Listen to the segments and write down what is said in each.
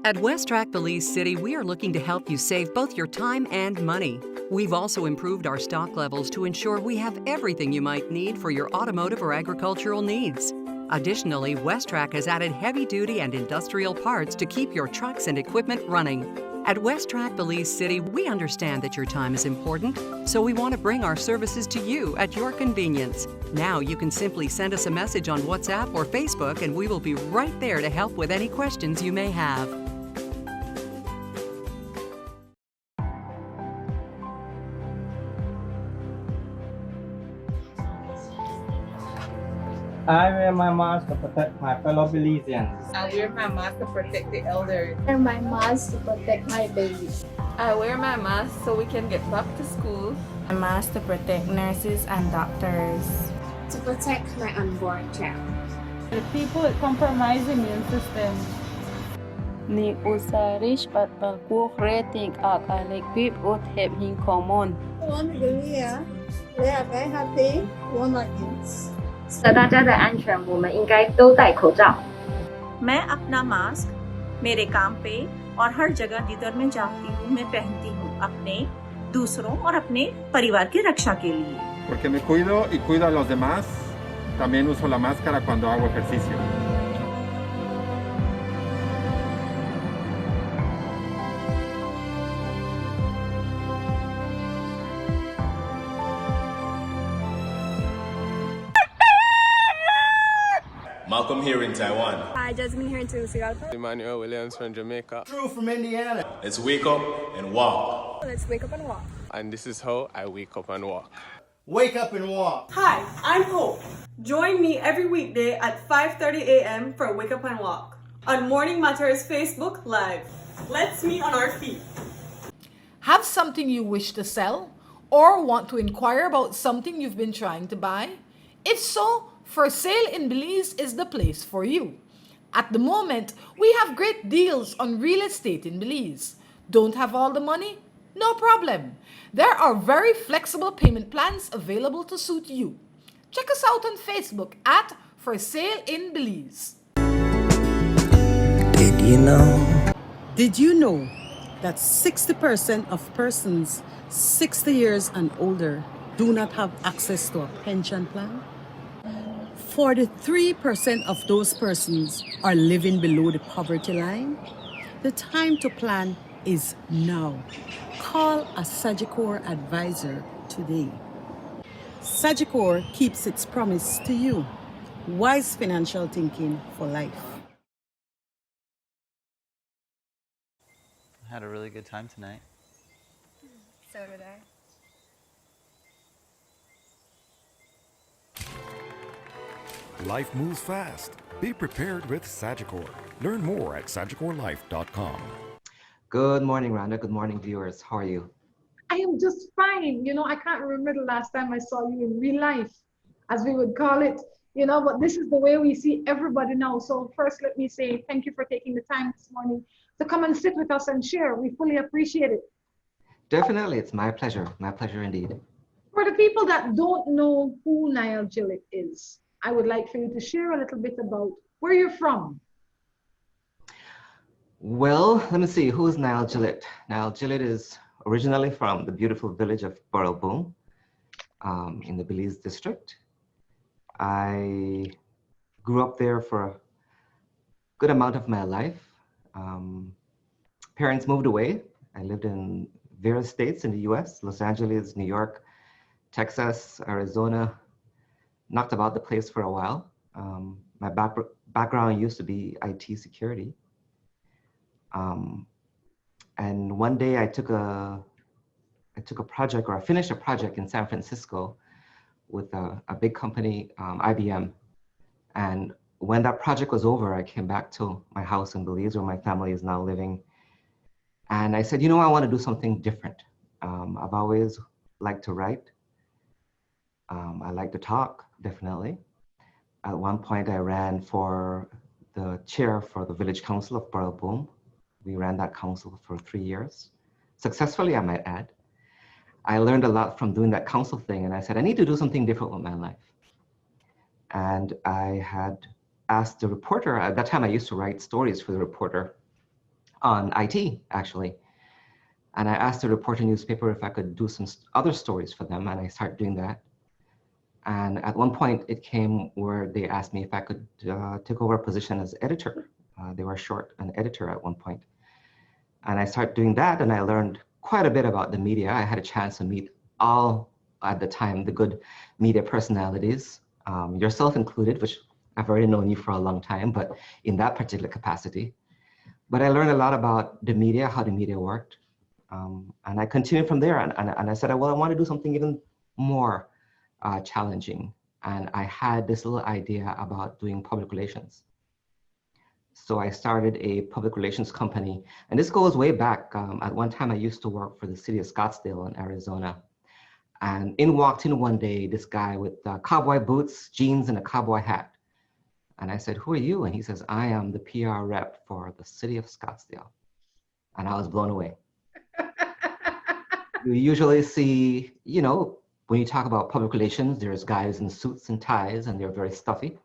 At West Track Belize City, we are looking to help you save both your time and money. We've also improved our stock levels to ensure we have everything you might need for your automotive or agricultural needs. Additionally, West Track has added heavy-duty and industrial parts to keep your trucks and equipment running. At West Track Belize City, we understand that your time is important, so we want to bring our services to you at your convenience. Now you can simply send us a message on WhatsApp or Facebook, and we will be right there to help with any questions you may have. I wear my mask to protect my fellow Belizeans. I wear my mask to protect the elders. I wear my mask to protect my babies. I wear my mask so we can get back to school. A mask to protect nurses and doctors. To protect my unborn child. The people with compromised immune system. Ni usarish at pagkukretik at alikpip ut heb hin common. One Korea, we are very happy. One against. 大家的安全，我们应该都戴口罩。 मैं अपना mask मेरे काम पे और हर जगह जिधर मैं जाती हूँ मैं पहनती हूँ अपने, दूसरों और अपने परिवार की रक्षा के लिए. Porque me cuido y cuido a los demás, también uso la máscara cuando hago ejercicio. Malcolm here in Taiwan. Hi, Jasmine here in Tegucigalpa. Emmanuel Williams from Jamaica. Drew from Indiana. Let's wake up and walk. Let's wake up and walk. And this is how I wake up and walk. Wake up and walk. Hi, I'm Hope. Join me every weekday at 5:30 a.m. for Wake Up and Walk on Morning Matters Facebook Live. Let's meet on our feet. Have something you wish to sell or want to inquire about something you've been trying to buy? If so, For Sale in Belize is the place for you. At the moment, we have great deals on real estate in Belize. Don't have all the money? No problem. There are very flexible payment plans available to suit you. Check us out on Facebook at For Sale in Belize. Did you know that 60% of persons 60 years and older do not have access to a pension plan? 43% of those persons are living below the poverty line. The time to plan is now. Call a Sagicor advisor today. Sagicor keeps its promise to you. Wise financial thinking for life. I had a really good time tonight. So did I. Life moves fast. Be prepared with Sagicor. Learn more at sagicorlife.com. Good morning, Rhonda. Good morning, viewers. How are you? I am just fine. You know, I can't remember the last time I saw you in real life, as we would call it. You know, but this is the way we see everybody now. So first, let me say thank you for taking the time this morning to come and sit with us and share. We fully appreciate it. Definitely. It's my pleasure. My pleasure indeed. For the people that don't know who Niall Gillett is, I would like for you to share a little bit about where you're from. Well, let me see. Who's Niall Gillett? Niall Gillett is originally from the beautiful village of Boom in the Belize district. I grew up there for a good amount of my life. Parents moved away. I lived in various states in the US, Los Angeles, New York, Texas, Arizona, knocked about the place for a while. My background used to be IT security. And one day I took a project, or I finished a project in San Francisco with a big company, IBM. And when that project was over, I came back to my house in Belize, where my family is now living. And I said, you know, I want to do something different. I've always liked to write. I like to talk, definitely. At one point, I ran for the chair for the village council of Boom. We ran that council for 3 years. Successfully, I might add. I learned a lot from doing that council thing, and I said, I need to do something different with my life. And I had asked the reporter, at that time I used to write stories for the reporter, on IT, actually. And I asked the reporter newspaper if I could do some other stories for them, and I started doing that. And at one point, it came where they asked me if I could take over a position as editor. They were short an editor at one point. And I started doing that, and I learned quite a bit about the media. I had a chance to meet all, at the time, the good media personalities, yourself included, which I've already known you for a long time, but in that particular capacity. But I learned a lot about the media, how the media worked. And I continued from there, and I said, well, I want to do something even more challenging. And I had this little idea about doing public relations. So I started a public relations company. And this goes way back. At one time, I used to work for the city of Scottsdale in Arizona. And in walked in one day, this guy with cowboy boots, jeans, and a cowboy hat. And I said, who are you? And he says, I am the PR rep for the city of Scottsdale. And I was blown away. You usually see, you know, when you talk about public relations, there's guys in suits and ties, and they're very stuffy.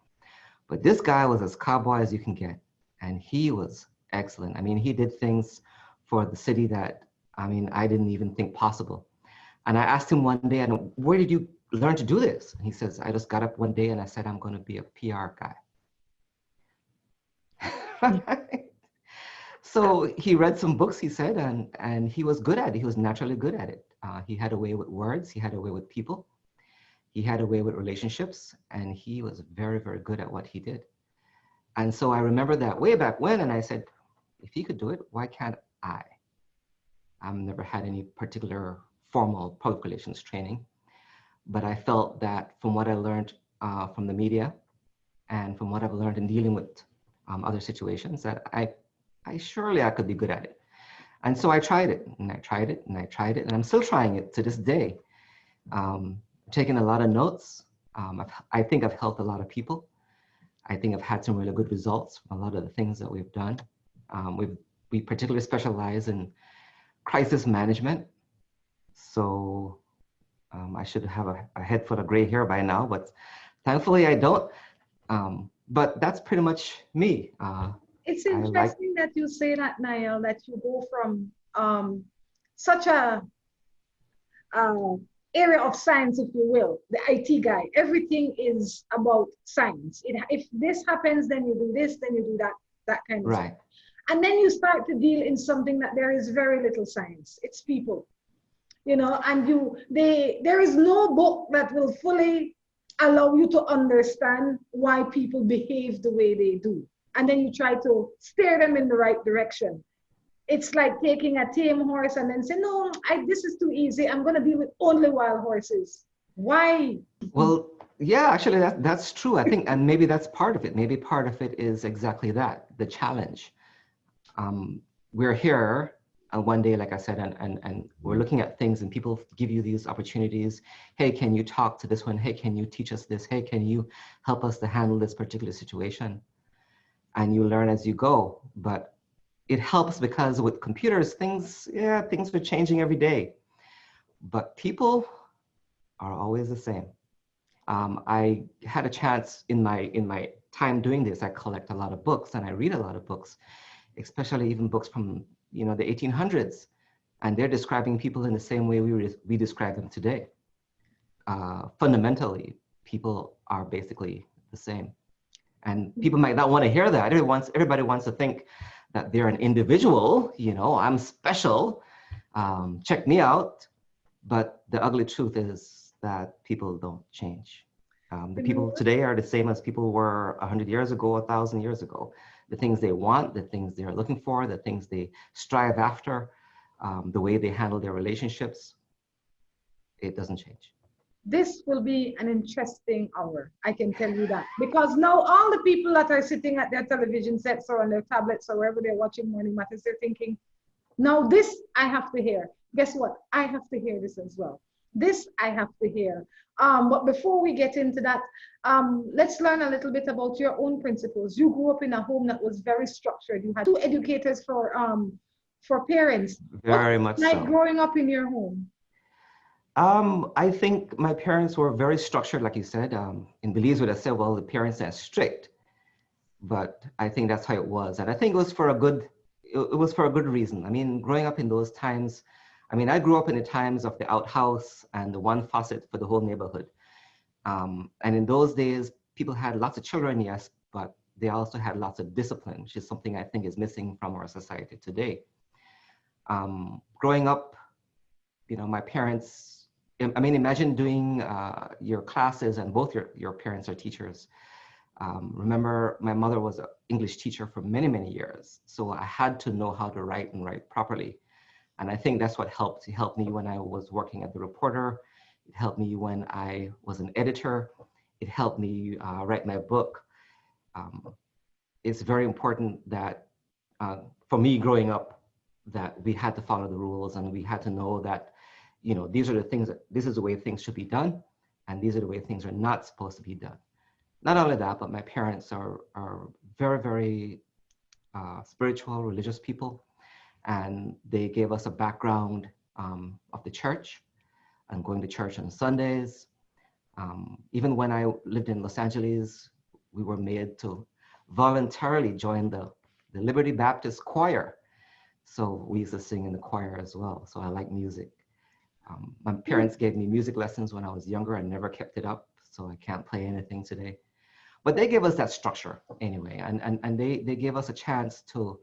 But this guy was as cowboy as you can get. And he was excellent. I mean, he did things for the city that, I mean, I didn't even think possible. And I asked him one day, and where did you learn to do this? And he says, I just got up one day and I said, I'm going to be a PR guy. So he read some books, he said, and he was good at it. He was naturally good at it. He had a way with words. He had a way with people. He had a way with relationships, and he was very, very good at what he did. And so I remember that way back when, and I said, if he could do it, why can't I? I've never had any particular formal public relations training, but I felt that from what I learned from the media and from what I've learned in dealing with other situations, that I surely I could be good at it. And so I tried it, and I tried it, and I tried it, and I'm still trying it to this day. Taking a lot of notes. I think I've helped a lot of people. I think I've had some really good results from a lot of the things that we've done. We particularly specialize in crisis management. So I should have a head full of gray hair by now, but thankfully I don't. But that's pretty much me. It's interesting that you say that, Niall, that you go from such a area of science, if you will, the IT guy. Everything is about science. If this happens, then you do this, then you do that kind of stuff. And then you start to deal in something that there is very little science. It's people, you know, and there is no book that will fully allow you to understand why people behave the way they do. And then you try to steer them in the right direction. It's like taking a tame horse and then say, no, this is too easy. I'm going to deal with only wild horses. Why? Well, yeah, actually, that's true. I think, and maybe that's part of it. Maybe part of it is exactly that, the challenge. We're here one day, like I said, and we're looking at things, and people give you these opportunities. Hey, can you talk to this one? Hey, can you teach us this? Hey, can you help us to handle this particular situation? And you learn as you go. But it helps because with computers, things are changing every day. But people are always the same. I had a chance in my time doing this. I collect a lot of books and I read a lot of books, especially even books from the 1800s, and they're describing people in the same way we describe them today. Fundamentally, people are basically the same. And people might not want to hear that. Everybody wants to think that they're an individual, I'm special, check me out. But the ugly truth is that people don't change. The people today are the same as people were 100 years ago, 1,000 years ago. The things they want, the things they're looking for, the things they strive after, the way they handle their relationships, it doesn't change. This will be an interesting hour, I can tell you that. Because now all the people that are sitting at their television sets or on their tablets or wherever they're watching Morning Matters, they're thinking, now this I have to hear. Guess what? I have to hear this as well. This I have to hear. But before we get into that, let's learn a little bit about your own principles. You grew up in a home that was very structured. You had 2 educators for parents. Very much like so. Growing up in your home? I think my parents were very structured, like you said. In Belize, would have said, well, the parents are strict, but I think that's how it was. And I think it it was for a good reason. I mean, growing up in those times, I mean, I grew up in the times of the outhouse and the one faucet for the whole neighborhood. And in those days, people had lots of children, yes, but they also had lots of discipline, which is something I think is missing from our society today. Growing up, you know, my parents, I mean, imagine doing your classes and both your parents are teachers. Remember, my mother was an English teacher for many, many years. So I had to know how to write and write properly. And I think that's what helped. It helped me when I was working at the Reporter. It helped me when I was an editor. It helped me write my book. It's very important that for me growing up, that we had to follow the rules and we had to know that, you know, these are the things that, this is the way things should be done, and these are the way things are not supposed to be done. Not only that, but my parents are very, very spiritual, religious people, and they gave us a background of the church and going to church on Sundays. Even when I lived in Los Angeles, we were made to voluntarily join the Liberty Baptist choir. So we used to sing in the choir as well. So I like music. My parents gave me music lessons when I was younger. I never kept it up, so I can't play anything today. But they gave us that structure anyway, and they gave us a chance to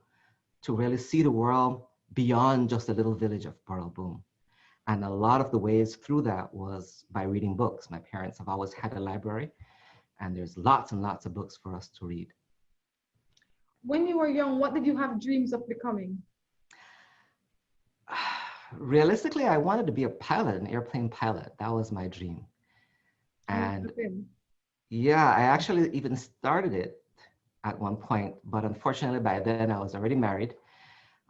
really see the world beyond just the little village of Burrell Boom. And a lot of the ways through that was by reading books. My parents have always had a library, and there's lots and lots of books for us to read. When you were young, what did you have dreams of becoming? Realistically, I wanted to be a pilot, an airplane pilot. That was my dream. And yeah, I actually even started it at one point, but unfortunately by then I was already married.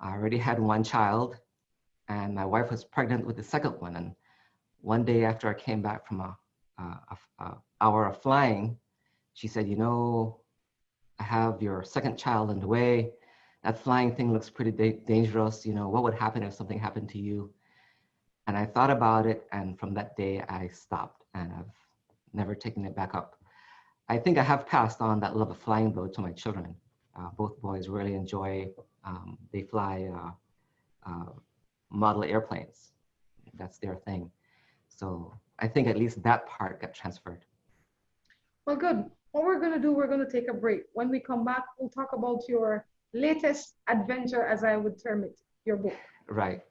I already had one child, and my wife was pregnant with the second one. And one day after I came back from an hour of flying, she said, you know, I have your second child on the way. That flying thing looks pretty dangerous. You know, what would happen if something happened to you? And I thought about it, and from that day I stopped, and I've never taken it back up. I think I have passed on that love of flying though to my children. Both boys really enjoy, they fly model airplanes. That's their thing. So I think at least that part got transferred. Well, good. What we're gonna do, we're gonna take a break. When we come back, we'll talk about your latest adventure, as I would term it, your book. Right.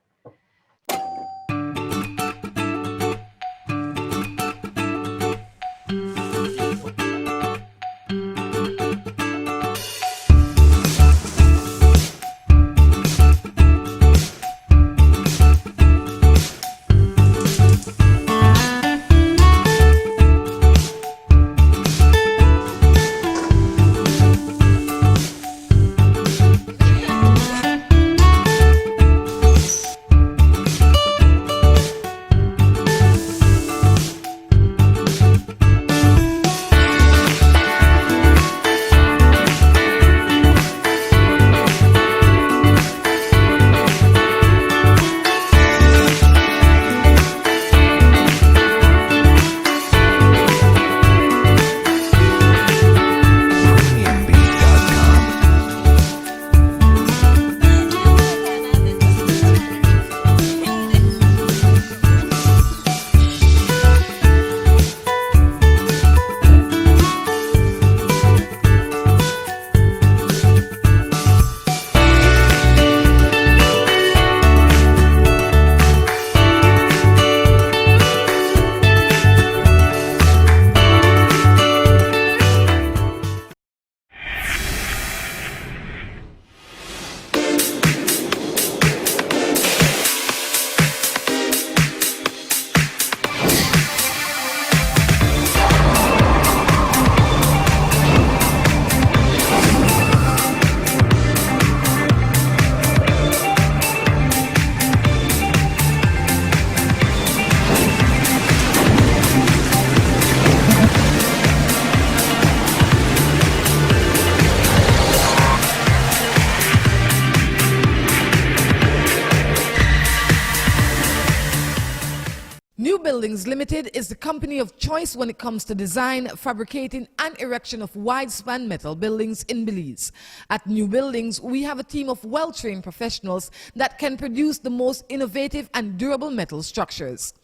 Buildings Limited is the company of choice when it comes to design, fabricating and erection of wide-span metal buildings in Belize. At New Buildings, we have a team of well-trained professionals that can produce the most innovative and durable metal structures.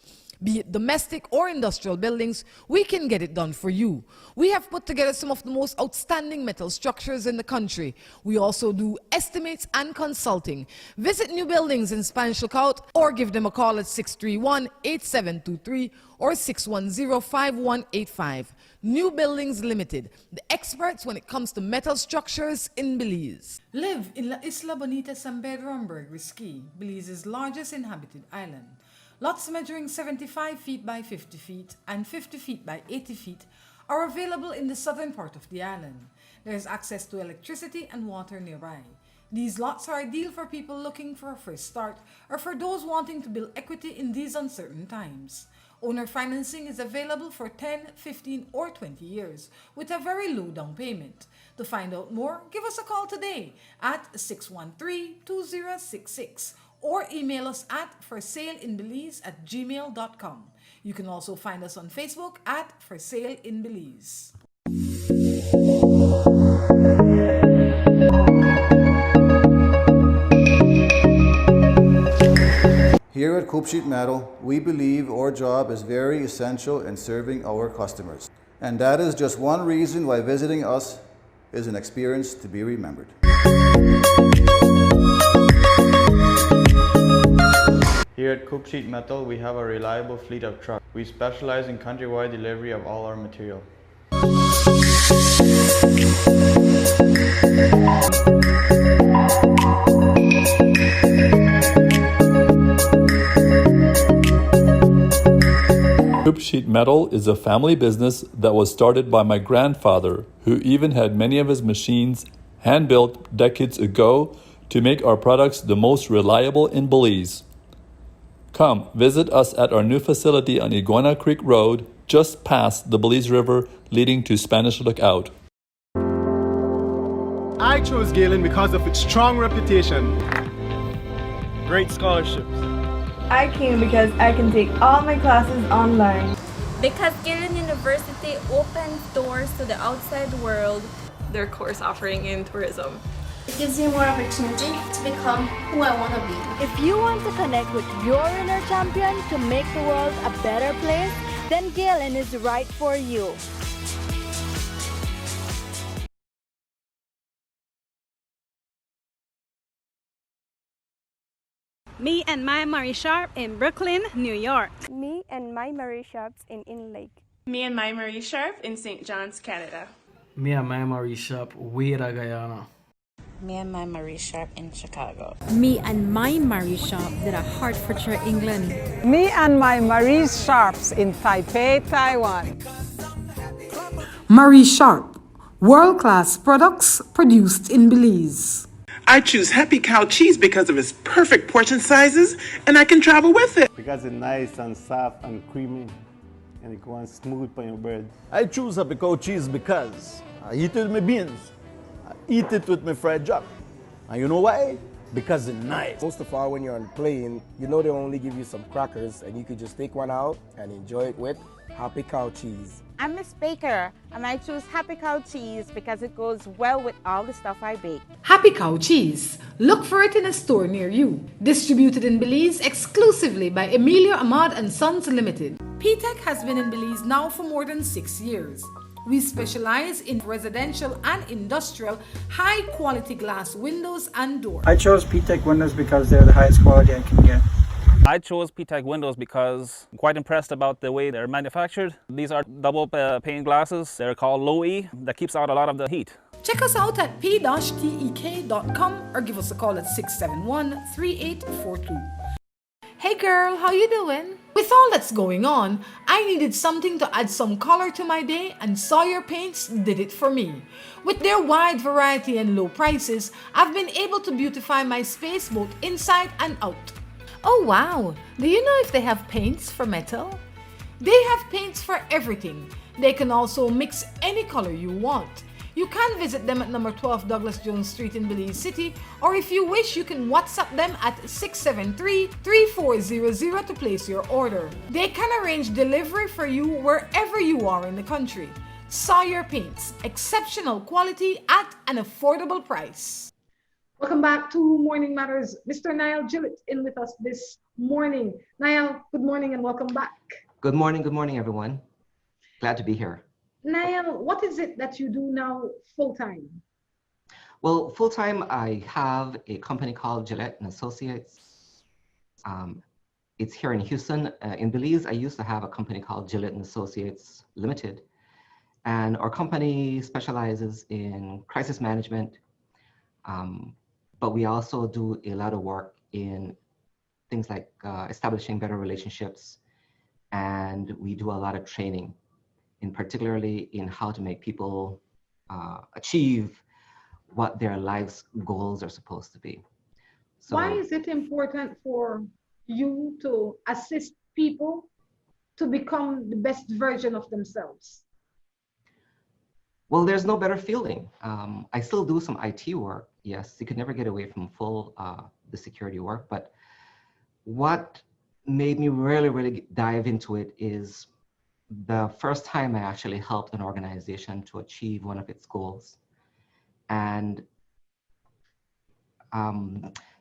Be it domestic or industrial buildings, we can get it done for you. We have put together some of the most outstanding metal structures in the country. We also do estimates and consulting. Visit New Buildings in Spanish Lookout or give them a call at 631-8723 or 610-5185. New Buildings Limited, the experts when it comes to metal structures in Belize. Live in La Isla Bonita San Pedro and Risky, Belize's largest inhabited island. Lots measuring 75 feet by 50 feet and 50 feet by 80 feet are available in the southern part of the island. There is access to electricity and water nearby. These lots are ideal for people looking for a fresh start or for those wanting to build equity in these uncertain times. Owner financing is available for 10, 15 or 20 years with a very low down payment. To find out more, give us a call today at 613-2066 or email us at forsaleinbelize@gmail.com. You can also find us on Facebook at For Sale in Belize. Here at Coop Sheet Metal, we believe our job is very essential in serving our customers. And that is just one reason why visiting us is an experience to be remembered. Here at Coop Sheet Metal, we have a reliable fleet of trucks. We specialize in countrywide delivery of all our material. Coop Sheet Metal is a family business that was started by my grandfather, who even had many of his machines hand-built decades ago to make our products the most reliable in Belize. Come visit us at our new facility on Iguana Creek Road, just past the Belize River leading to Spanish Lookout. I chose Gillett because of its strong reputation, great scholarships. I came because I can take all my classes online. Because Gillett University opens doors to the outside world. Their course offering in tourism. It gives you more opportunity to become who I want to be. If you want to connect with your inner champion to make the world a better place, then Gillett is right for you. Me and my Marie Sharp in Brooklyn, New York. Me and my Marie Sharps in Lake. Me and my Marie Sharp in St. John's, Canada. Me and my Marie Sharp, Wera, Guyana. Me and my Marie Sharp in Chicago. Me and my Marie Sharp in Hertfordshire, England. Me and my Marie Sharps in Taipei, Taiwan. Marie Sharp, world-class products produced in Belize. I choose Happy Cow cheese because of its perfect portion sizes and I can travel with it. Because it's nice and soft and creamy and it goes smooth on your bread. I choose Happy Cow cheese because I eat it with my beans. I eat it with my fried jack. And you know why? Because it's nice. Most of all, when you're on the plane, you know they only give you some crackers and you could just take one out and enjoy it with Happy Cow cheese. I'm Miss Baker and I choose Happy Cow cheese because it goes well with all the stuff I bake. Happy Cow cheese. Look for it in a store near you. Distributed in Belize exclusively by Emilio Ahmad and Sons Limited. P-Tech has been in Belize now for more than 6 years. We specialize in residential and industrial high-quality glass windows and doors. I chose P-Tech windows because they're the highest quality I can get. I chose P-Tech windows because I'm quite impressed about the way they're manufactured. These are double pane glasses. They're called low E. That keeps out a lot of the heat. Check us out at p-tek.com or give us a call at 671-3842. Hey girl, how you doing? With all that's going on, I needed something to add some color to my day and Sawyer Paints did it for me. With their wide variety and low prices, I've been able to beautify my space both inside and out. Oh wow, do you know if they have paints for metal? They have paints for everything. They can also mix any color you want. You can visit them at number 12 Douglas Jones Street in Belize City, or if you wish, you can WhatsApp them at 673-3400 to place your order. They can arrange delivery for you wherever you are in the country. Sawyer Paints, exceptional quality at an affordable price. Welcome back to Morning Matters. Mr. Niall Gillett in with us this morning. Niall, good morning and welcome back. Good morning, everyone. Glad to be here. Niall, what is it that you do now full-time? Well, full-time, I have a company called Gillett and Associates. It's here in Houston. In Belize, I used to have a company called Gillett and Associates Limited. And our company specializes in crisis management, but we also do a lot of work in things like establishing better relationships, and we do a lot of training, in particularly in how to make people achieve what their life's goals are supposed to be. So, why is it important for you to assist people to become the best version of themselves? Well, there's no better feeling. I still do some IT work. Yes, you could never get away from full the security work. But what made me really dive into it is the first time I actually helped an organization to achieve one of its goals. And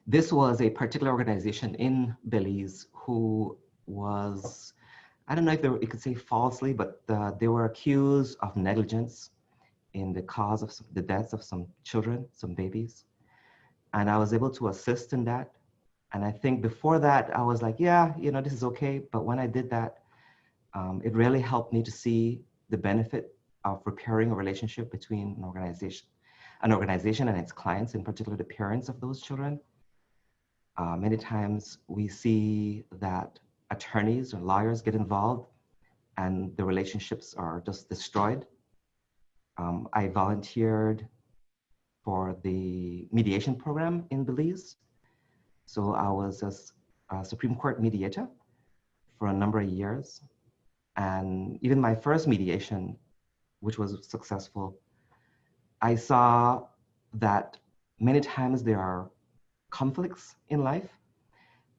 this was a particular organization in Belize who was, I don't know if you could say falsely, but they were accused of negligence in the cause of the deaths of some children, some babies. And I was able to assist in that. And I think before that, I was like, yeah, this is okay. But when I did that, it really helped me to see the benefit of repairing a relationship between an organization and its clients, in particular the parents of those children. Many times we see that attorneys or lawyers get involved and the relationships are just destroyed. I volunteered for the mediation program in Belize. So I was a Supreme Court mediator for a number of years. And even my first mediation, which was successful, I saw that many times there are conflicts in life.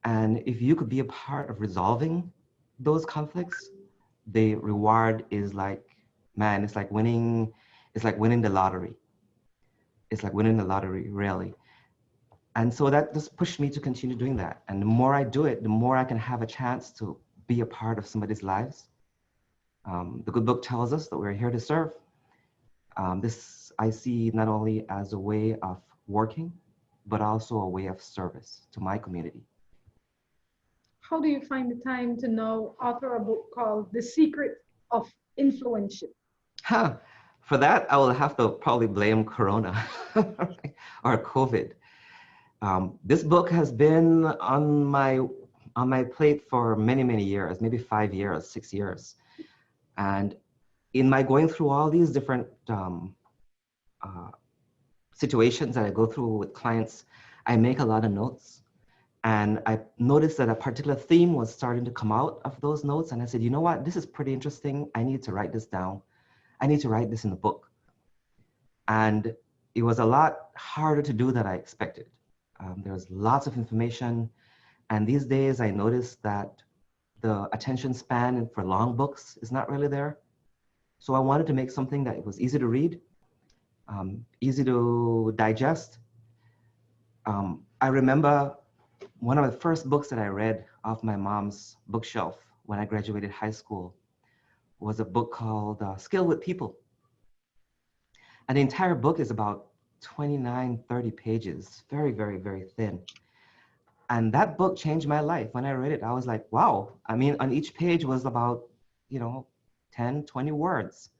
And if you could be a part of resolving those conflicts, the reward is like, man, it's like winning the lottery. It's like winning the lottery, really. And so that just pushed me to continue doing that. And the more I do it, the more I can have a chance to be a part of somebody's lives. The good book tells us that we're here to serve. This I see not only as a way of working, but also a way of service to my community. How do you find the time to now author a book called The Secret of Influenship? For that, I will have to probably blame Corona or COVID. This book has been on my plate for many years, maybe 5 years, 6 years. And in my going through all these different situations that I go through with clients, I make a lot of notes. And I noticed that a particular theme was starting to come out of those notes. And I said, you know what, this is pretty interesting. I need to write this down. I need to write this in the book. And it was a lot harder to do than I expected. There was lots of information. And these days I noticed that the attention span for long books is not really there. So I wanted to make something that was easy to read, easy to digest. I remember one of the first books that I read off my mom's bookshelf when I graduated high school was a book called Skill with People. And the entire book is about 29, 30 pages, very thin. And that book changed my life. When I read it, I was like, wow. I mean, on each page was about, 10, 20 words.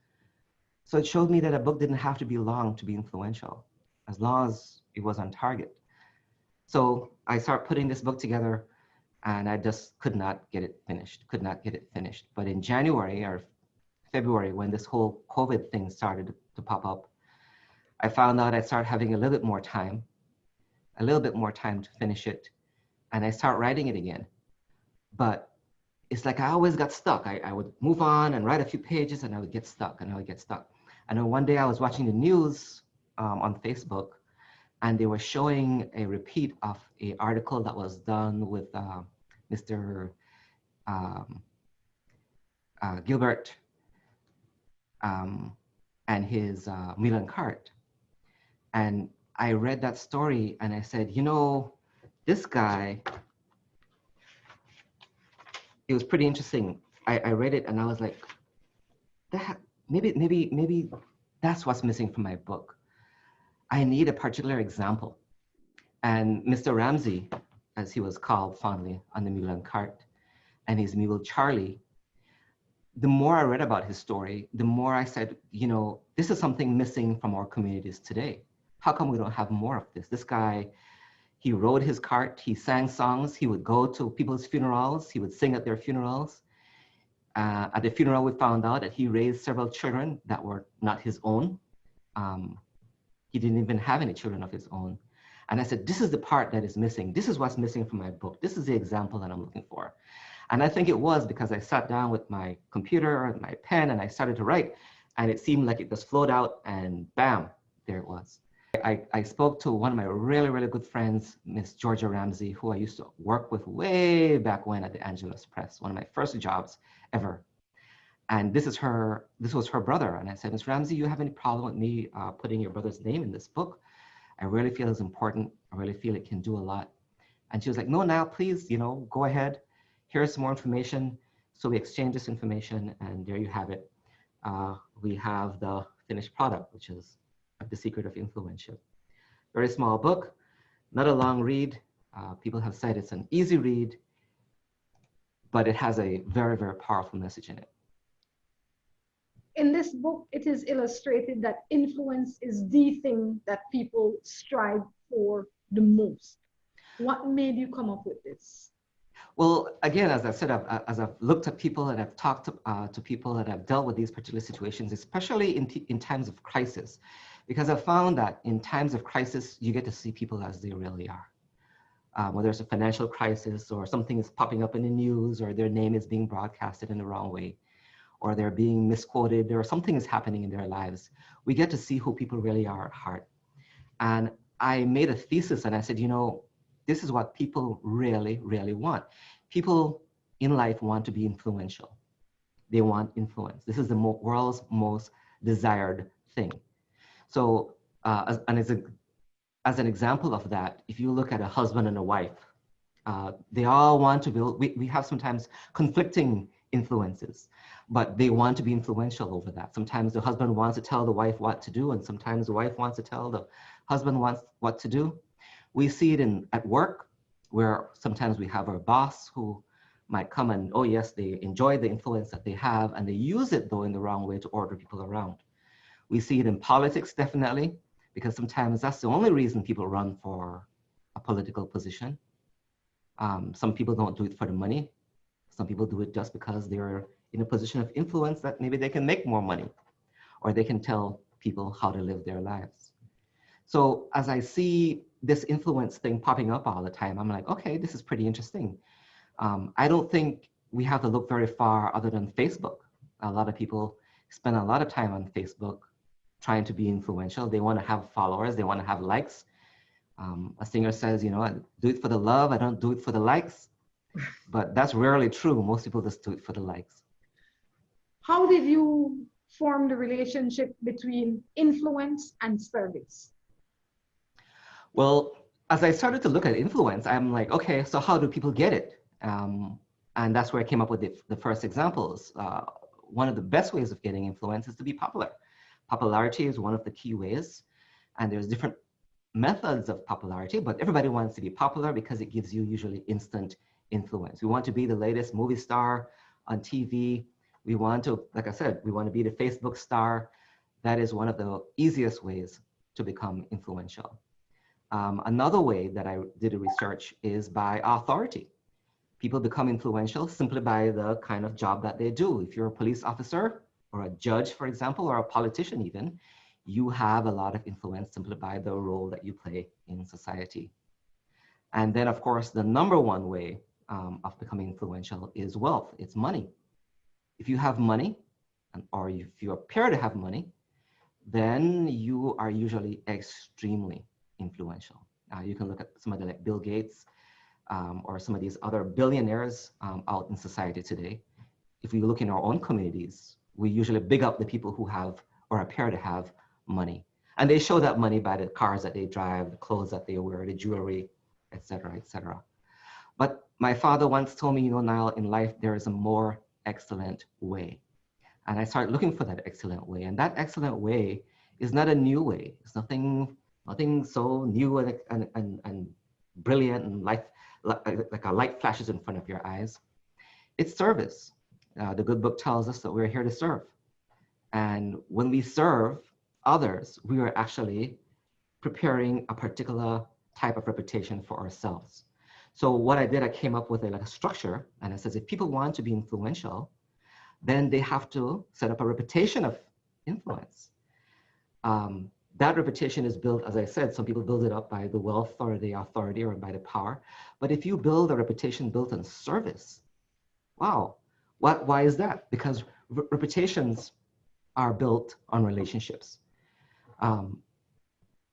So it showed me that a book didn't have to be long to be influential, as long as it was on target. So I started putting this book together and I just could not get it finished. But in January or February, when this whole COVID thing started to pop up, I found out I started having a little bit more time to finish it. And I start writing it again. But it's like I always got stuck. I would move on and write a few pages and I would get stuck. And then one day I was watching the news on Facebook, and they were showing a repeat of an article that was done with Mr. Gilbert and his Milan cart. And I read that story and I said, you know, this guy, it was pretty interesting. I read it and I was like, that maybe that's what's missing from my book. I need a particular example. And Mr. Ramsey, as he was called fondly on the Milan cart, and his mule Charlie, the more I read about his story, the more I said, you know, this is something missing from our communities today. How come we don't have more of this? This guy, he rode his cart, he sang songs, he would go to people's funerals, he would sing at their funerals. At the funeral, we found out that he raised several children that were not his own. He didn't even have any children of his own. And I said, this is the part that is missing. This is what's missing from my book. This is the example that I'm looking for. And I think it was because I sat down with my computer and my pen and I started to write, and it seemed like it just flowed out and bam, there it was. I spoke to one of my really, really good friends, Miss Georgia Ramsey, who I used to work with way back when at the Angelus Press, one of my first jobs ever. And this was her brother. And I said, Miss Ramsey, you have any problem with me putting your brother's name in this book? I really feel it's important. I really feel it can do a lot. And she was like, no, Niall, please, you know, go ahead. Here's some more information. So we exchanged this information and there you have it. We have the finished product, which is The Secret of Influenship. Very small book, not a long read. People have said it's an easy read, but it has a very, very powerful message in it. In this book, it is illustrated that influence is the thing that people strive for the most. What made you come up with this? Well, again, as I said, as I've looked at people and I've talked to people that have dealt with these particular situations, especially in times of crisis, because I found that in times of crisis, you get to see people as they really are. Whether it's a financial crisis or something is popping up in the news or their name is being broadcasted in the wrong way, or they're being misquoted or something is happening in their lives, we get to see who people really are at heart. And I made a thesis and I said, you know, this is what people really, really want. People in life want to be influential. They want influence. This is the world's most desired thing. So, as an example of that, if you look at a husband and a wife, they all want to build, we have sometimes conflicting influences, but they want to be influential over that. Sometimes the husband wants to tell the wife what to do, and sometimes the wife wants to tell the husband what to do. We see it at work, where sometimes we have our boss who might come and, oh yes, they enjoy the influence that they have, and they use it though in the wrong way to order people around. We see it in politics, definitely, because sometimes that's the only reason people run for a political position. Some people don't do it for the money. Some people do it just because they're in a position of influence that maybe they can make more money, or they can tell people how to live their lives. So as I see this influence thing popping up all the time, I'm like, okay, this is pretty interesting. I don't think we have to look very far other than Facebook. A lot of people spend a lot of time on Facebook trying to be influential. They want to have followers, they want to have likes. A singer says, you know, I do it for the love, I don't do it for the likes. But that's rarely true. Most people just do it for the likes. How did you form the relationship between influence and service? Well, as I started to look at influence, I'm like, okay, so how do people get it? And that's where I came up with the first examples. One of the best ways of getting influence is to be popular. Popularity is one of the key ways, and there's different methods of popularity, but everybody wants to be popular because it gives you usually instant influence. We want to be the latest movie star on TV. We want to, like I said, we want to be the Facebook star. That is one of the easiest ways to become influential. Another way that I did research is by authority. People become influential simply by the kind of job that they do. If you're a police officer or a judge, for example, or a politician even, you have a lot of influence simply by the role that you play in society. And then, of course, the number one way of becoming influential is wealth. It's money. If you have money, or if you appear to have money, then you are usually extremely influential. You can look at somebody like Bill Gates or some of these other billionaires out in society today. If we look in our own communities, we usually big up the people who have or appear to have money. And they show that money by the cars that they drive, the clothes that they wear, the jewelry, et cetera, et cetera. But my father once told me, you know, Niall, in life, there is a more excellent way. And I started looking for that excellent way. And that excellent way is not a new way. It's nothing so new and brilliant and like a light flashes in front of your eyes. It's service. The good book tells us that we're here to serve. And when we serve others, we are actually preparing a particular type of reputation for ourselves. So what I did, I came up with a structure, and it says if people want to be influential, then they have to set up a reputation of influence. That reputation is built, as I said, some people build it up by the wealth or the authority or by the power. But if you build a reputation built on service, wow, why is that? Because reputations are built on relationships.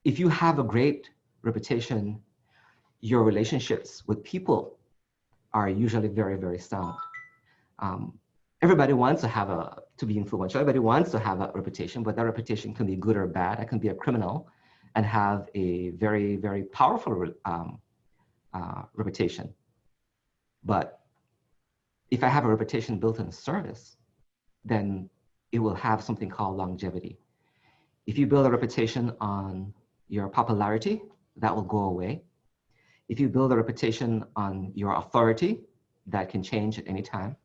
If you have a great reputation, your relationships with people are usually very, very sound. Everybody wants to be influential. Everybody wants to have a reputation, but that reputation can be good or bad. I can be a criminal and have a very, very powerful reputation. But if I have a reputation built on service, then it will have something called longevity. If you build a reputation on your popularity, that will go away. If you build a reputation on your authority, that can change at any time.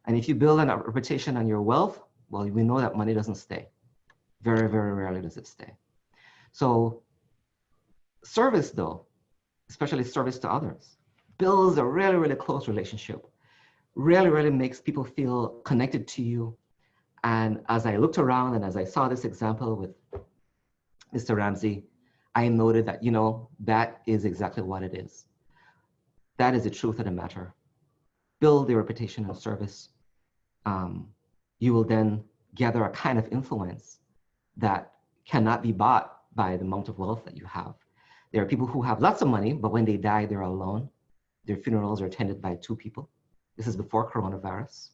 And if you build a reputation on your wealth, well, we know that money doesn't stay. Very, very rarely does it stay. So service, though, especially service to others, builds a really, really close relationship, really makes people feel connected to you. And as I looked around and as I saw this example with Mr. Ramsey, I noted that, you know, that is exactly what it is. That is the truth of the matter. Build your reputation of service. You will then gather a kind of influence that cannot be bought by the amount of wealth that you have. There are people who have lots of money, but when they die, they're alone. Their funerals are attended by 2 people. This is before coronavirus.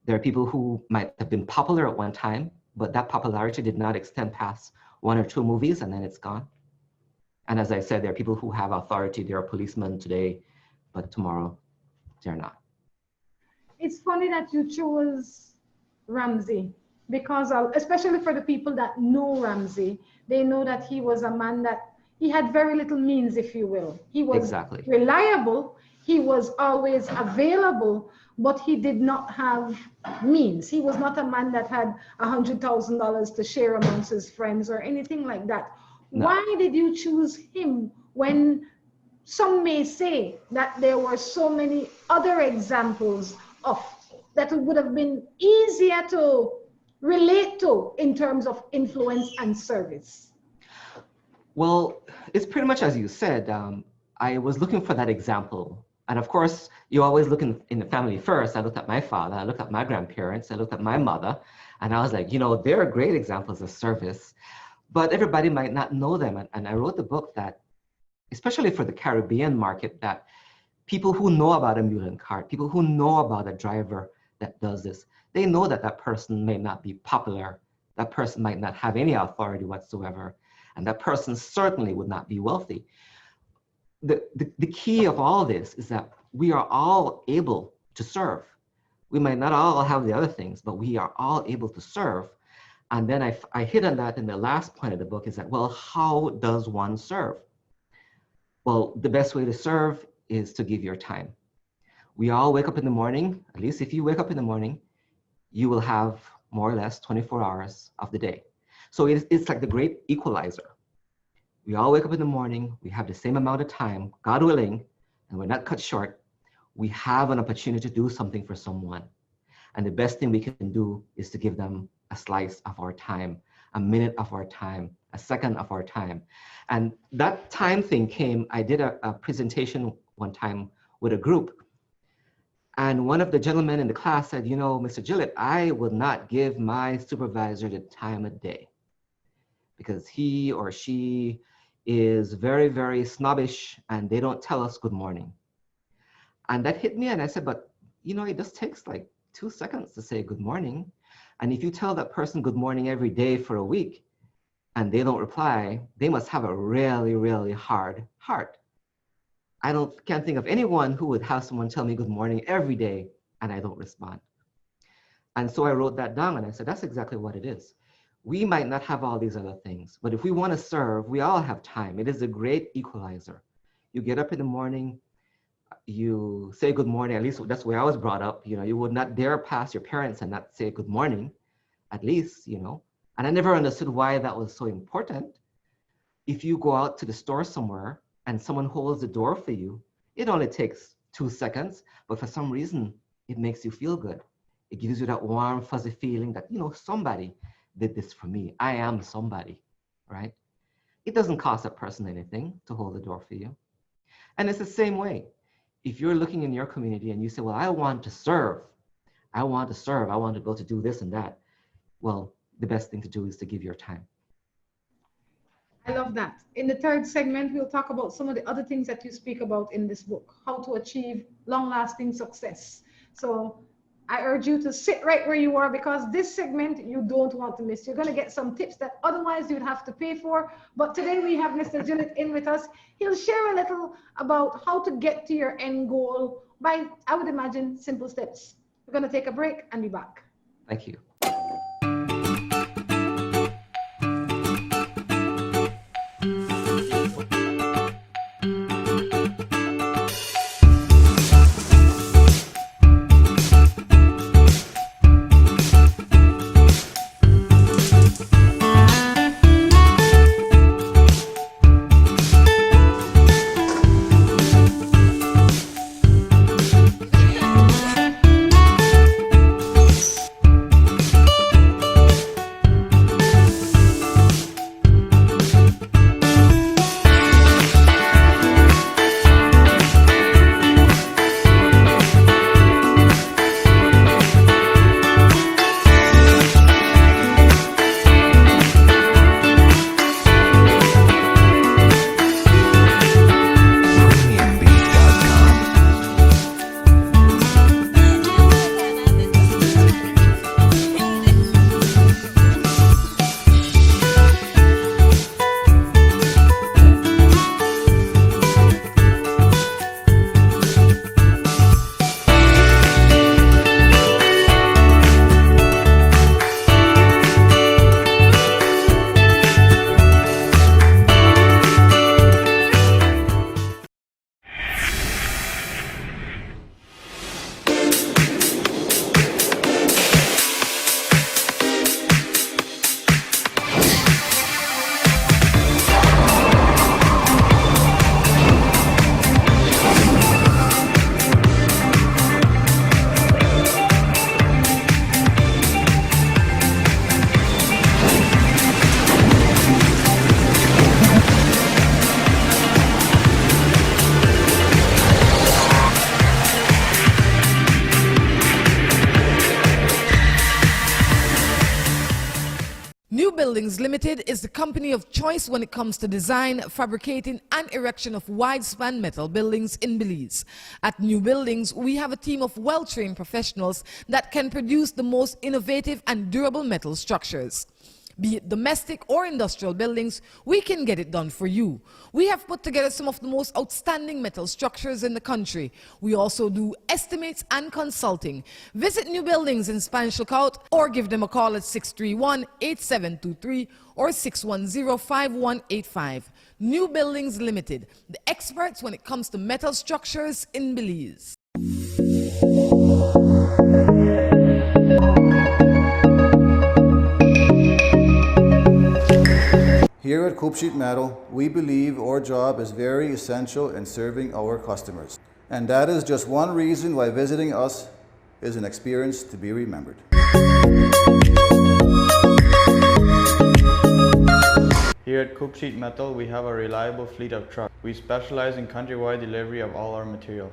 There are people who might have been popular at one time, but that popularity did not extend past 1 or 2 movies, and then it's gone. And as I said, there are people who have authority. They're policemen today, but tomorrow they're not. It's funny that you chose Ramsey because especially for the people that know Ramsey, they know that he was a man that he had very little means, if you will. He was reliable. He was always available, but he did not have means. He was not a man that had $100,000 to share amongst his friends or anything like that. No. Why did you choose him when some may say that there were so many other examples of that it would have been easier to relate to in terms of influence and service? Well, it's pretty much as you said. I was looking for that example. And of course, you always look in the family first. I looked at my father, I looked at my grandparents, I looked at my mother, and I was like, you know, they're great examples of service, but everybody might not know them. And I wrote the book that, especially for the Caribbean market, that people who know about a mule and cart, people who know about a driver that does this, they know that that person may not be popular, that person might not have any authority whatsoever, and that person certainly would not be wealthy. The key of all this is that we are all able to serve. We might not all have the other things, but we are all able to serve. And then I hit on that in the last point of the book is that, well, how does one serve? Well, the best way to serve is to give your time. We all wake up in the morning, at least if you wake up in the morning, you will have more or less 24 hours of the day. So it's like the great equalizer. We all wake up in the morning, we have the same amount of time, God willing, and we're not cut short. We have an opportunity to do something for someone. And the best thing we can do is to give them a slice of our time, a minute of our time, a second of our time. And that time thing came, I did a presentation one time with a group. And one of the gentlemen in the class said, you know, Mr. Gillett, I will not give my supervisor the time of day. because he or she is very, very snobbish and they don't tell us good morning. And that hit me, and I said, but it just takes like 2 seconds to say good morning. And if you tell that person good morning every day for a week and they don't reply, they must have a really, really hard heart. Can't think of anyone who would have someone tell me good morning every day and I don't respond. And so I wrote that down and I said, that's exactly what it is. We might not have all these other things, but if we want to serve, we all have time. It is a great equalizer. You get up in the morning, you say good morning, at least that's where I was brought up. You would not dare pass your parents and not say good morning, at least, And I never understood why that was so important. If you go out to the store somewhere and someone holds the door for you, it only takes 2 seconds, but for some reason, it makes you feel good. It gives you that warm, fuzzy feeling that, somebody did this for me. I am somebody, right? It doesn't cost that person anything to hold the door for you. And it's the same way. If you're looking in your community and you say, well, I want to serve, I want to go to do this and that. Well, the best thing to do is to give your time. I love that. In the third segment, we'll talk about some of the other things that you speak about in this book, how to achieve long-lasting success. So I urge you to sit right where you are, because this segment you don't want to miss. You're going to get some tips that otherwise you'd have to pay for. But today we have Mr. Gillett in with us. He'll share a little about how to get to your end goal by, I would imagine, simple steps. We're going to take a break and be back. Thank you. Buildings Limited is the company of choice when it comes to design, fabricating, and erection of wide-span metal buildings in Belize. At New Buildings, we have a team of well-trained professionals that can produce the most innovative and durable metal structures. Be it domestic or industrial buildings, we can get it done for you. We have put together some of the most outstanding metal structures in the country. We also do estimates and consulting. Visit New Buildings in Spanish Lookout or give them a call at 631-8723 or 610-5185. New Buildings Limited, the experts when it comes to metal structures in Belize. Here at Cope Sheet Metal, we believe our job is very essential in serving our customers. And that is just one reason why visiting us is an experience to be remembered. Here at Cope Sheet Metal, we have a reliable fleet of trucks. We specialize in countrywide delivery of all our material.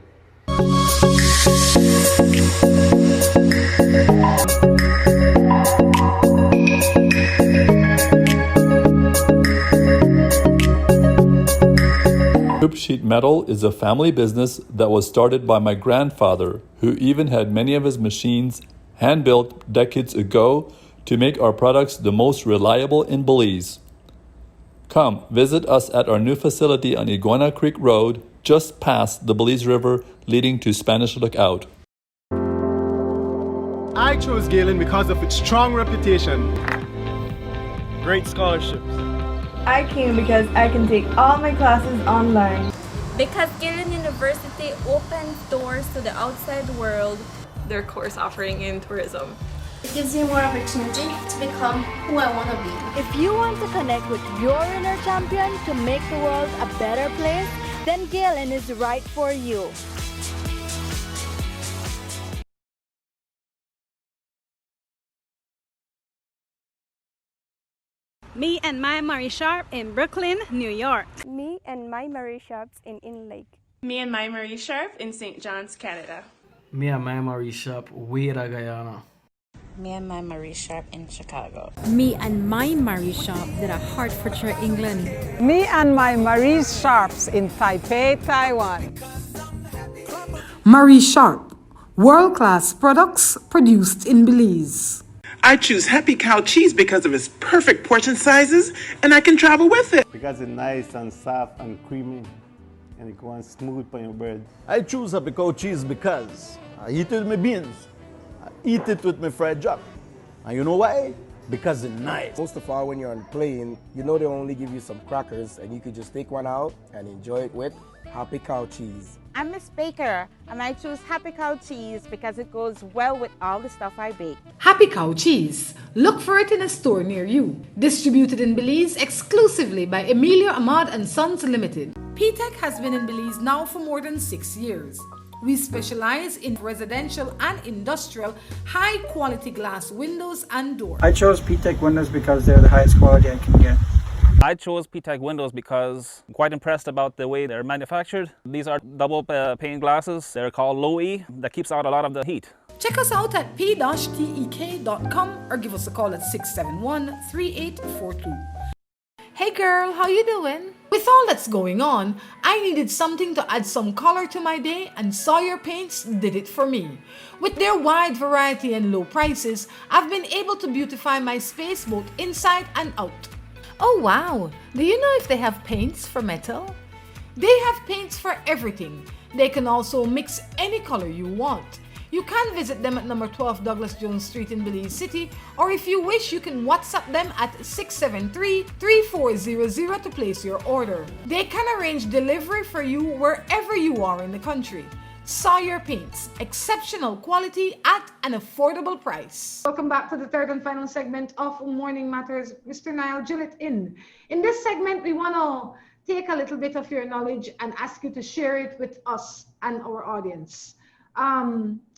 Coop Sheet Metal is a family business that was started by my grandfather, who even had many of his machines hand-built decades ago to make our products the most reliable in Belize. Come visit us at our new facility on Iguana Creek Road, just past the Belize River leading to Spanish Lookout. I chose Gillett because of its strong reputation, great scholarships. I came because I can take all my classes online. Because Gillett University opens doors to the outside world, their course offering in tourism. It gives you more opportunity to become who I want to be. If you want to connect with your inner champion to make the world a better place, then Gillett is right for you. Me and my Marie Sharp in Brooklyn, New York. Me and my Marie Sharps in Lake. Me and my Marie Sharp in St. John's, Canada. Me and my Marie Sharp, Weda, Guyana. Me and my Marie Sharp in Chicago. Me and my Marie Shop that are Hertfordshire, England. Me and my Marie Sharps in Taipei, Taiwan. Marie Sharp, world-class products produced in Belize. I choose Happy Cow cheese because of its perfect portion sizes, and I can travel with it. Because it's nice and soft and creamy, and it goes smooth on your bread. I choose Happy Cow cheese because I eat it with my beans. I eat it with my fried jack. And you know why? Because it's nice. Most of all, when you're on the plane, you know they only give you some crackers, and you could just take one out and enjoy it with Happy Cow cheese. I'm Miss Baker, and I choose Happy Cow cheese because it goes well with all the stuff I bake. Happy Cow cheese. Look for it in a store near you. Distributed in Belize exclusively by Emilio Ahmad and Sons Limited. P-Tech has been in Belize now for more than 6 years. We specialize in residential and industrial high-quality glass windows and doors. I chose P-Tech windows because they're the highest quality I can get. I chose P-Tech windows because I'm quite impressed about the way they're manufactured. These are double pane glasses. They're called low E. That keeps out a lot of the heat. Check us out at p-tek.com or give us a call at 671-3842. Hey girl, how you doing? With all that's going on, I needed something to add some color to my day, and Sawyer Paints did it for me. With their wide variety and low prices, I've been able to beautify my space both inside and out. Oh wow, do you know if they have paints for metal? They have paints for everything. They can also mix any color you want. You can visit them at number 12 Douglas Jones Street in Belize City, or if you wish, you can WhatsApp them at 673-3400 to place your order. They can arrange delivery for you wherever you are in the country. Sawyer Paints, exceptional quality at an affordable price. Welcome back to the third and final segment of Morning Matters. Mr. Niall, Gillett in. In this segment, we want to take a little bit of your knowledge and ask you to share it with us and our audience.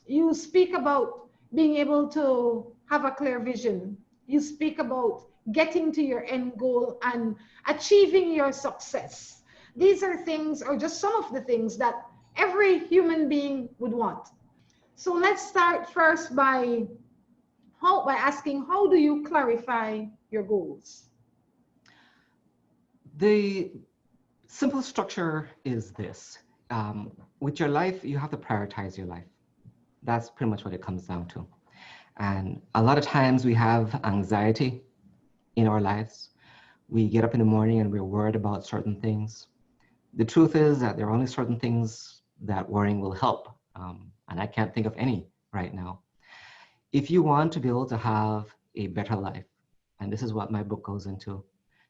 You speak about being able to have a clear vision. You speak about getting to your end goal and achieving your success. These are things, or just some of the things that every human being would want. So let's start first by asking, how do you clarify your goals? The simple structure is this. With your life, you have to prioritize your life. That's pretty much what it comes down to. And a lot of times we have anxiety in our lives. We get up in the morning and we're worried about certain things. The truth is that there are only certain things that worrying will help. And I can't think of any right now. If you want to be able to have a better life, and this is what my book goes into,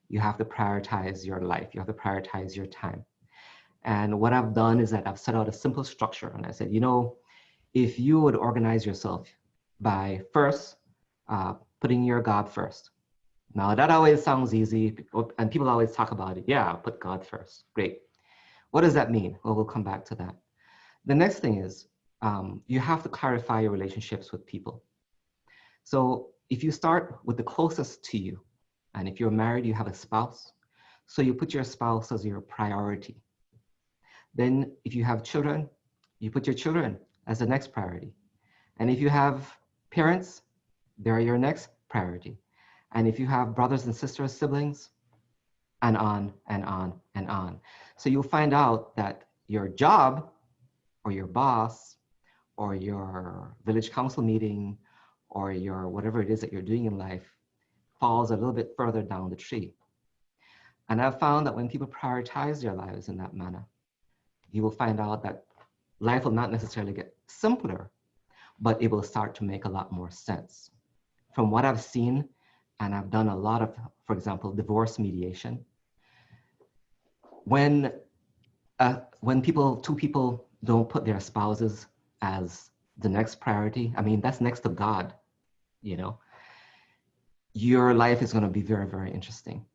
you have to prioritize your life. You have to prioritize your time. And what I've done is that I've set out a simple structure. And I said, you know, if you would organize yourself by first putting your God first. Now that always sounds easy, and people always talk about it. Yeah, put God first. Great. What does that mean? Well, we'll come back to that. The next thing is you have to clarify your relationships with people. So if you start with the closest to you, and if you're married, you have a spouse, so you put your spouse as your priority. Then if you have children, you put your children as the next priority. And if you have parents, they're your next priority. And if you have brothers and sisters, siblings, and on and on and on. So you'll find out that your job or your boss or your village council meeting or your whatever it is that you're doing in life falls a little bit further down the tree. And I've found that when people prioritize their lives in that manner, you will find out that life will not necessarily get simpler, but it will start to make a lot more sense. From what I've seen, and I've done a lot of, for example, divorce mediation, when two people don't put their spouses as the next priority, I mean, that's next to God, you know, your life is going to be very, very interesting.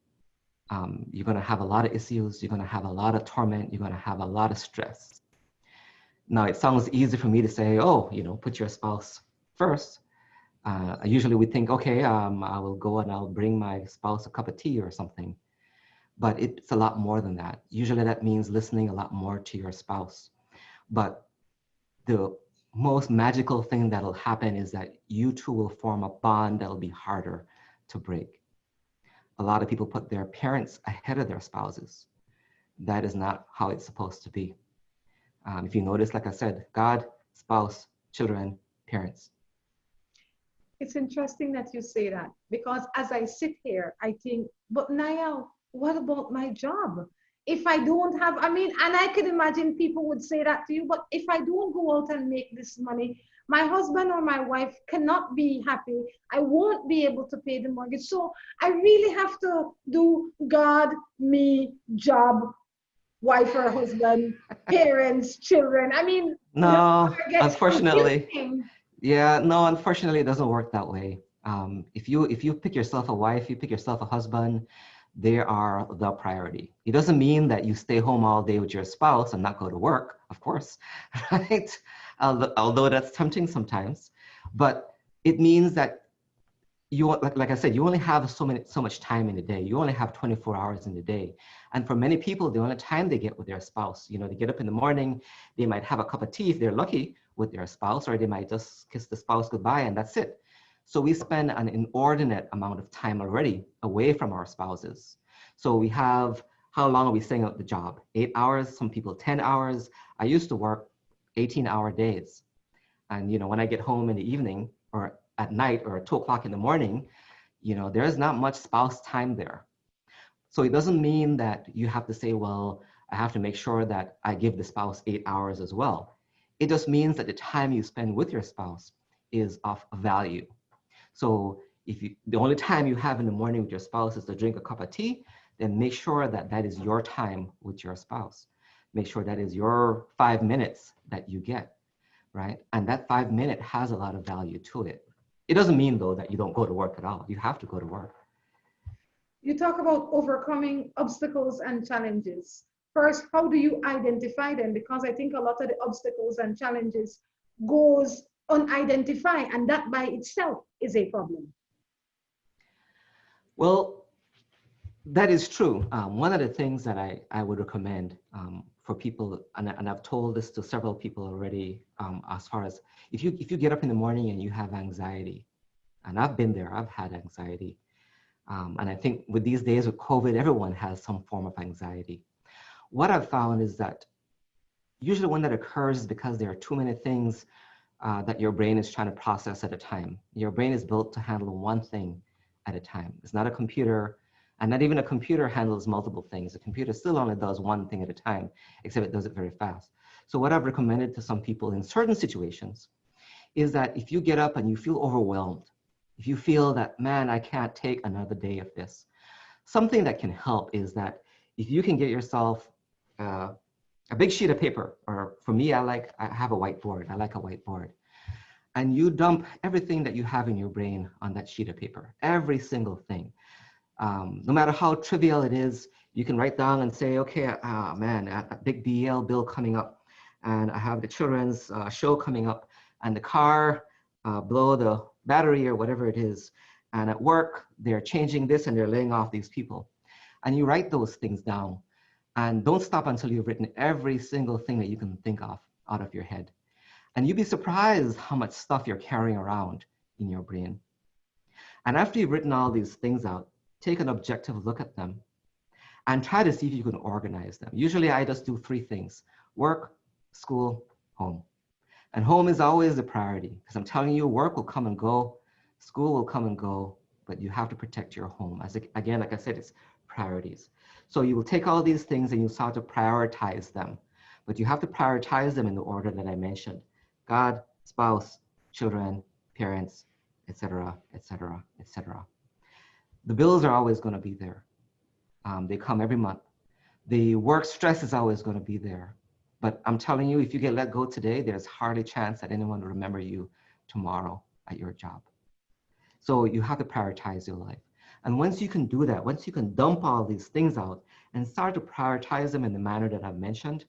You're going to have a lot of issues. You're going to have a lot of torment. You're going to have a lot of stress. Now, it sounds easy for me to say, oh, you know, put your spouse first. Usually we think, okay, I will go and I'll bring my spouse a cup of tea or something. But it's a lot more than that. Usually that means listening a lot more to your spouse. But the most magical thing that'll happen is that you two will form a bond that'll be harder to break. A lot of people put their parents ahead of their spouses. That is not how it's supposed to be. If you notice, like I said, God, spouse, children, parents. It's interesting that you say that, because as I sit here, I think, but Niall, what about my job? If I don't have, I mean, and I can imagine people would say that to you, but if I don't go out and make this money, my husband or my wife cannot be happy. I won't be able to pay the mortgage. So I really have to do God, me, job, wife or husband, parents, children. I mean, no, unfortunately. Yeah, no, unfortunately, it doesn't work that way. If you pick yourself a wife, you pick yourself a husband, they are the priority. It doesn't mean that you stay home all day with your spouse and not go to work, of course, right? Although that's tempting sometimes, but it means that you, like I said, you only have so much time in a day. You only have 24 hours in a day. And for many people, the only time they get with their spouse, you know, they get up in the morning, they might have a cup of tea if they're lucky with their spouse, or they might just kiss the spouse goodbye and that's it. So we spend an inordinate amount of time already away from our spouses. So we have, how long are we staying at the job? 8 hours, some people 10 hours. I used to work 18-hour days. And, you know, when I get home in the evening or at night or at 2 o'clock in the morning, you know, there's not much spouse time there. So it doesn't mean that you have to say, well, I have to make sure that I give the spouse 8 hours as well. It just means that the time you spend with your spouse is of value. So if the only time you have in the morning with your spouse is to drink a cup of tea, then make sure that that is your time with your spouse. Make sure that is your 5 minutes that you get, right? And that 5 minute has a lot of value to it. It doesn't mean though that you don't go to work at all. You have to go to work. You talk about overcoming obstacles and challenges. First, how do you identify them? Because I think a lot of the obstacles and challenges goes unidentified, and that by itself is a problem. Well, that is true. One of the things that I would recommend for people, and I've told this to several people already, as far as if you get up in the morning and you have anxiety, and I've been there, I've had anxiety. And I think with these days with COVID, everyone has some form of anxiety. What I've found is that usually when that occurs is because there are too many things that your brain is trying to process at a time. Your brain is built to handle one thing at a time. It's not a computer, and not even a computer handles multiple things. A computer still only does one thing at a time, except it does it very fast. So what I've recommended to some people in certain situations is that if you get up and you feel overwhelmed, if you feel that, man, I can't take another day of this, something that can help is that if you can get yourself a big sheet of paper, or for me, I have a whiteboard. I like a whiteboard. And you dump everything that you have in your brain on that sheet of paper, every single thing. No matter how trivial it is, you can write down and say, okay, man, a big BL bill coming up, and I have the children's show coming up, and the car blow the battery or whatever it is. And at work, they're changing this and they're laying off these people. And you write those things down. And don't stop until you've written every single thing that you can think of out of your head. And you'd be surprised how much stuff you're carrying around in your brain. And after you've written all these things out, take an objective look at them and try to see if you can organize them. Usually I just do 3 things: work, school, home. And home is always the priority, because I'm telling you, work will come and go, school will come and go, but you have to protect your home. Again, like I said, it's priorities. So you will take all these things and you start to prioritize them, but you have to prioritize them in the order that I mentioned: God, spouse, children, parents, etc., etc., etc. The bills are always going to be there. They come every month. The work stress is always going to be there. But I'm telling you, if you get let go today, there's hardly a chance that anyone will remember you tomorrow at your job. So you have to prioritize your life. And once you can do that, once you can dump all these things out and start to prioritize them in the manner that I've mentioned,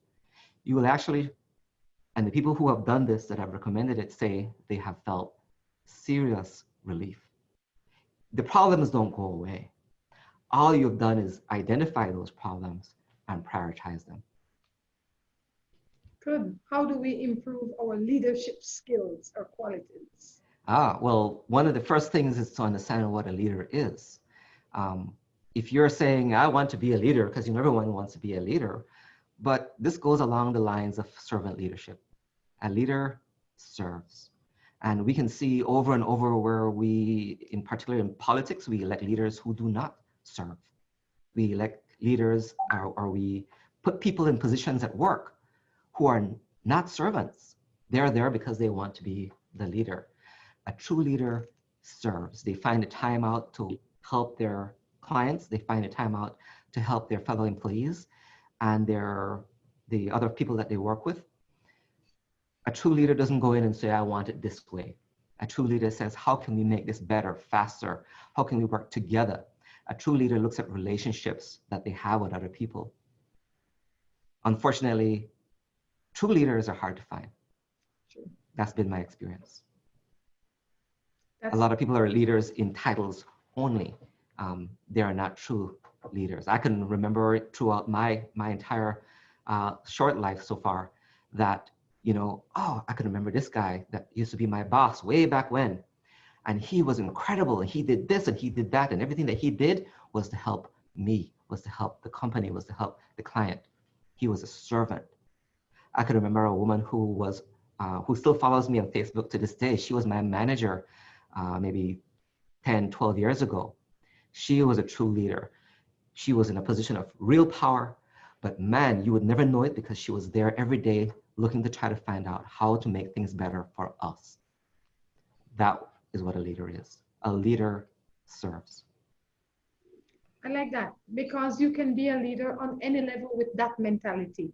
you will actually, and the people who have done this that have recommended it say they have felt serious relief. The problems don't go away. All you've done is identify those problems and prioritize them. Good. How do we improve our leadership skills or qualities? Well, one of the first things is to understand what a leader is. If you're saying, I want to be a leader, because everyone wants to be a leader, but this goes along the lines of servant leadership. A leader serves. And we can see over and over where we, in particular in politics, we elect leaders who do not serve. We elect leaders, or we put people in positions at work who are not servants. They're there because they want to be the leader. A true leader serves. They find the time out to help their clients. They find the time out to help their fellow employees and the other people that they work with. A true leader doesn't go in and say, I want it this way. A true leader says, how can we make this better, faster? How can we work together? A true leader looks at relationships that they have with other people. Unfortunately, true leaders are hard to find. True. That's been my experience. A lot of people are leaders in titles only. They are not true leaders. I can remember throughout my entire short life so far that, I can remember this guy that used to be my boss way back when. And he was incredible, and he did this and he did that, and everything that he did was to help me, was to help the company, was to help the client. He was a servant. I can remember a woman who still follows me on Facebook to this day. She was my manager maybe 10, 12 years ago. She was a true leader. She was in a position of real power, but man, you would never know it because she was there every day looking to try to find out how to make things better for us. That is what a leader is. A leader serves. I like that, because you can be a leader on any level with that mentality.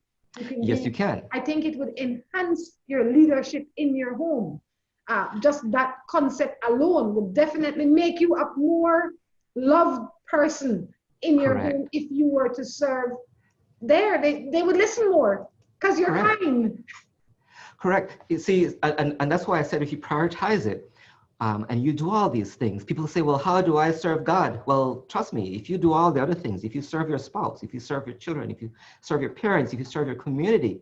You can. I think it would enhance your leadership in your home. Just that concept alone would definitely make you a more loved person in your home if you were to serve there. They would listen more because you're kind. Correct. You see, and that's why I said if you prioritize it and you do all these things, people say, well, how do I serve God? Well, trust me, if you do all the other things, if you serve your spouse, if you serve your children, if you serve your parents, if you serve your community,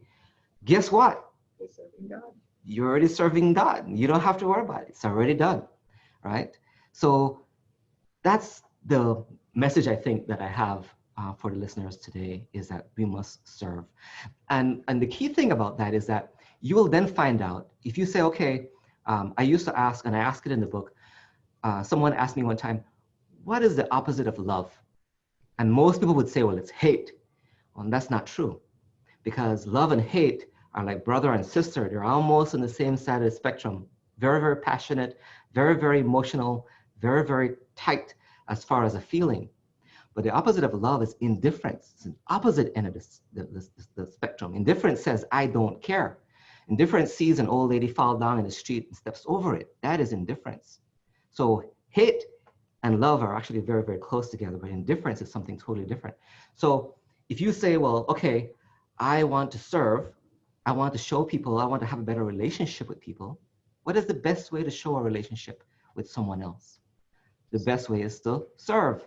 guess what? You're serving God. You're already serving God. You don't have to worry about it. It's already done, right? So that's the message I think that I have for the listeners today, is that we must serve. And the key thing about that is that you will then find out, if you say, okay, I used to ask, and I ask it in the book, someone asked me one time, what is the opposite of love? And most people would say, well, it's hate. Well, that's not true, because love and hate are like brother and sister. They're almost on the same side of the spectrum. Very, very passionate, very, very emotional, very, very tight as far as a feeling. But the opposite of love is indifference. It's an opposite end of the spectrum. Indifference says, I don't care. Indifference sees an old lady fall down in the street and steps over it. That is indifference. So hate and love are actually very, very close together, but indifference is something totally different. So if you say, well, okay, I want to serve, I want to show people, I want to have a better relationship with people, what is the best way to show a relationship with someone else? The best way is to serve.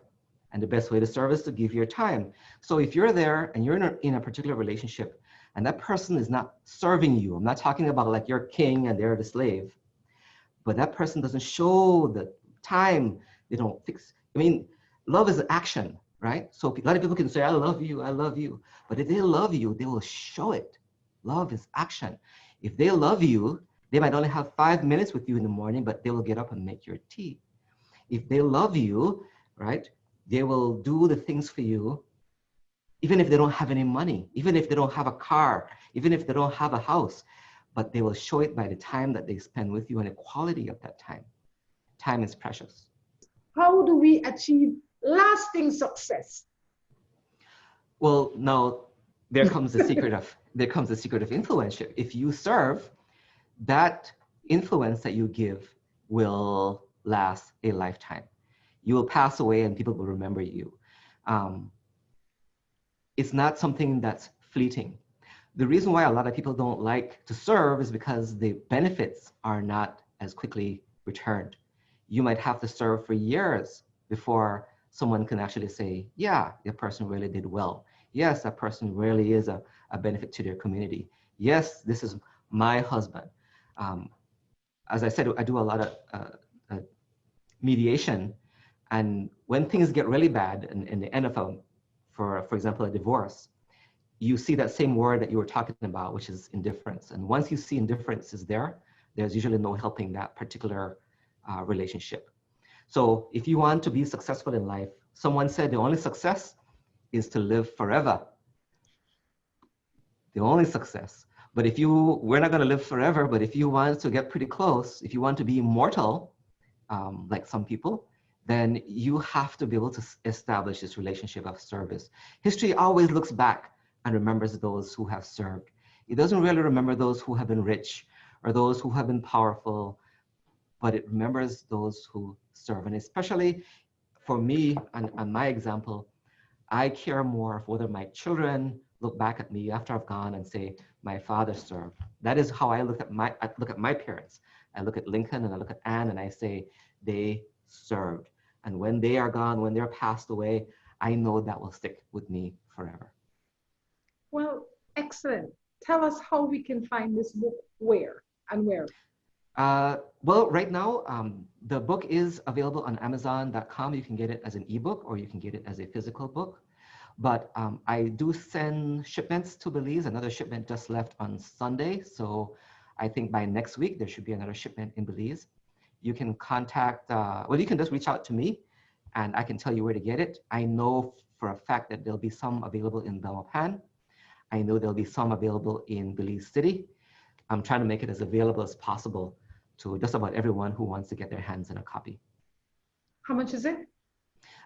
And the best way to serve is to give your time. So if you're there and you're in a particular relationship and that person is not serving you, I'm not talking about like you're king and they're the slave, but that person doesn't show the time, they don't fix. I mean, love is an action. right? So a lot of people can say, I love you. But if they love you, they will show it. Love is action. If they love you, they might only have 5 minutes with you in the morning, but they will get up and make your tea. If they love you, right, they will do the things for you, even if they don't have any money, even if they don't have a car, even if they don't have a house, but they will show it by the time that they spend with you and the quality of that time. Time is precious. How do we achieve lasting success? Well, now there comes the secret of influenship. If you serve, that influence that you give will last a lifetime. You will pass away and people will remember you. It's not something that's fleeting. The reason why a lot of people don't like to serve is because the benefits are not as quickly returned. You might have to serve for years before someone can actually say, yeah, the person really did well. Yes, that person really is a benefit to their community. Yes, this is my husband. As I said, I do a lot of mediation. And when things get really bad in the end of for example, a divorce, you see that same word that you were talking about, which is indifference. And once you see indifference is there, there's usually no helping that particular relationship. So if you want to be successful in life, someone said the only success is to live forever. The only success. But we're not going to live forever, but if you want to get pretty close, if you want to be immortal, like some people, then you have to be able to establish this relationship of service. History always looks back and remembers those who have served. It doesn't really remember those who have been rich or those who have been powerful, but it remembers those who serve. And especially for me, and my example, I care more of whether my children look back at me after I've gone and say, my father served. That is how I look at my parents. I look at Lincoln and I look at Anne and I say, they served. And when they are gone, when they're passed away, I know that will stick with me forever. Well, excellent. Tell us how we can find this book, where and where. Well, right now, the book is available on Amazon.com. You can get it as an ebook or you can get it as a physical book. But I do send shipments to Belize. Another shipment just left on Sunday. So I think by next week, there should be another shipment in Belize. You can contact, you can just reach out to me and I can tell you where to get it. I know for a fact that there'll be some available in Belmopan. I know there'll be some available in Belize City. I'm trying to make it as available as possible to just about everyone who wants to get their hands on a copy. How much is it?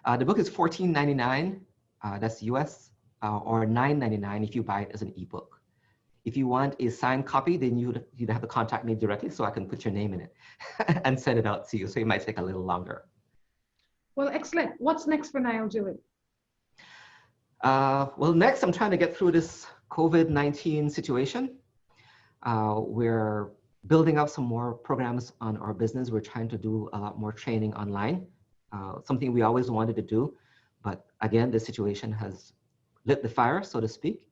The book is $14.99, that's US, or $9.99 if you buy it as an ebook. If you want a signed copy, then you'd have to contact me directly so I can put your name in it and send it out to you. So it might take a little longer. Well, excellent. What's next for Niall Gillett? Well, next I'm trying to get through this COVID-19 situation. We're building up some more programs on our business. We're trying to do a lot more training online, something we always wanted to do. But again, the situation has lit the fire, so to speak.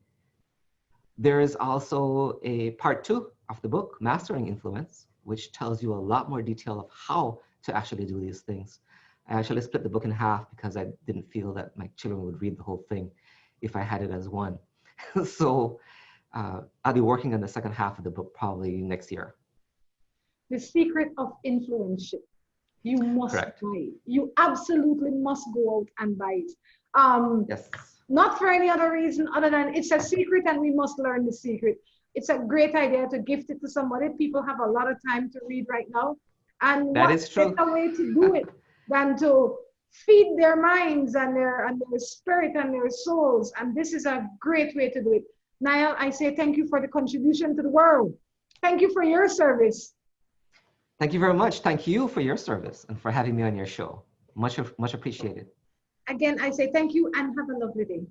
There is also a part 2 of the book, Mastering Influence, which tells you a lot more detail of how to actually do these things. I actually split the book in half because I didn't feel that my children would read the whole thing if I had it as one. So I'll be working on the second half of the book probably next year. The Secret of Influenship. You must buy it. You absolutely must go out and buy it. Yes. Not for any other reason other than it's a secret and we must learn the secret. It's a great idea to gift it to somebody. People have a lot of time to read right now. And that is true. What better way to do it than to feed their minds and their spirit and their souls. And this is a great way to do it. Niall, I say thank you for the contribution to the world. Thank you for your service. Thank you very much. Thank you for your service and for having me on your show. Much appreciated. Again, I say thank you and have a lovely day.